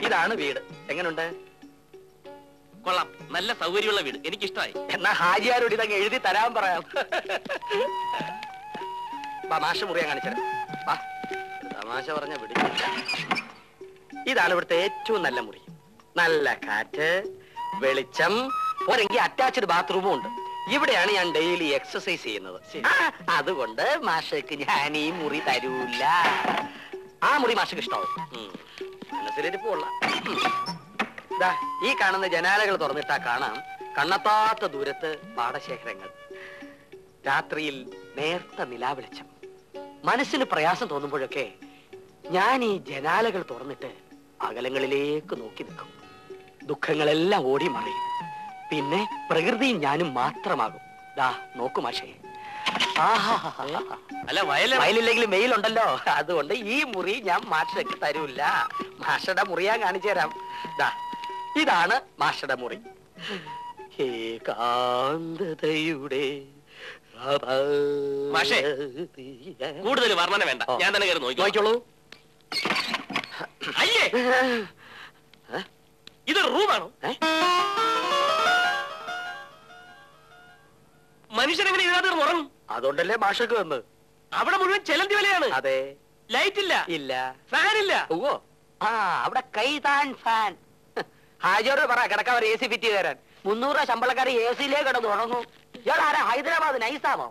ഇതാണ് വീട്. എങ്ങനുണ്ട്? കൊള്ളാം, നല്ല സൗകര്യമുള്ള വീട്, എനിക്കിഷ്ടമായി. എന്നാ ഹാജിയാരോട് ഇതങ്ങ് എഴുതി തരാൻ പറയാം. മാഷ മുറിയാൻ കാണിച്ചത്. തമാശ പറഞ്ഞ പിടിച്ചില്ല. ഇതാണ് ഇവിടുത്തെ ഏറ്റവും നല്ല മുറി. നല്ല കാറ്റ്, വെളിച്ചം, പോരെങ്കിൽ അറ്റാച്ച്ഡ് ബാത്റൂമും ഉണ്ട്. ഇവിടെയാണ് ഞാൻ ഡെയിലി എക്സസൈസ് ചെയ്യുന്നത്. അതുകൊണ്ട് മാഷക്ക് ഞാൻ ഈ മുറി തരൂല. ആ മുറി മാഷക്ക് ഇഷ്ടാവും. മനസ്സിലിരിപ്പുള്ള ഈ കാണുന്ന ജനാലകൾ തുറന്നിട്ടാ കാണാം കണ്ണത്താത്ത ദൂരത്ത് പാടശേഖരങ്ങൾ. രാത്രിയിൽ നേർത്ത നിലാവെളിച്ചം. മനസ്സിന് പ്രയാസം തോന്നുമ്പോഴൊക്കെ ഞാൻ ഈ ജനാലകൾ തുറന്നിട്ട് അകലങ്ങളിലേക്ക് നോക്കി നിൽക്കും. ദുഃഖങ്ങളെല്ലാം ഓടി മറിയും. പിന്നെ പ്രകൃതിയും ഞാനും മാത്രമാകും. ദാ നോക്കു മാഷേ. അല്ല, വയലില്ലെങ്കിലും വെയിലുണ്ടല്ലോ. അതുകൊണ്ട് ഈ മുറി ഞാൻ മാഷക്ക് തരൂല്ല. മാഷയുടെ മുറി ഞാൻ കാണിച്ചു തരാം. ദാ ഇതാണ് മാഷയുടെ മുറി. ഏകാന്തതയുടെ മാഷേ, കൂടുതൽ വർണ്ണന വേണ്ട, ഞാൻ തന്നെ കയറി നോക്കിക്കോളൂ. അയ്യേ, ഇത് റൂമാണോ? മനുഷ്യനെങ്ങനെ ഇതിനകത്ത് ഉറങ്ങും? അതുകൊണ്ടല്ലേ മാഷക്ക് വന്ന്. അവിടെ മുഴുവൻ ചെലന്തി വിലയാണ്. അതെ. ലൈറ്റ് ഇല്ല, ഇല്ല, ഫാൻ ഇല്ല. ഓ അവിടെ കൈതാൻ ഫാൻ. ഹാജിയോട് പറ കിടക്കാൻ ഒരു AC ഫിറ്റ് തരാൻ. 300 ശമ്പളക്കാർ AC-യിലേ കിടന്ന് ഉറങ്ങും. ഇയാൾ ആരാ? ഹൈദരാബാദ് നൈസാമോ?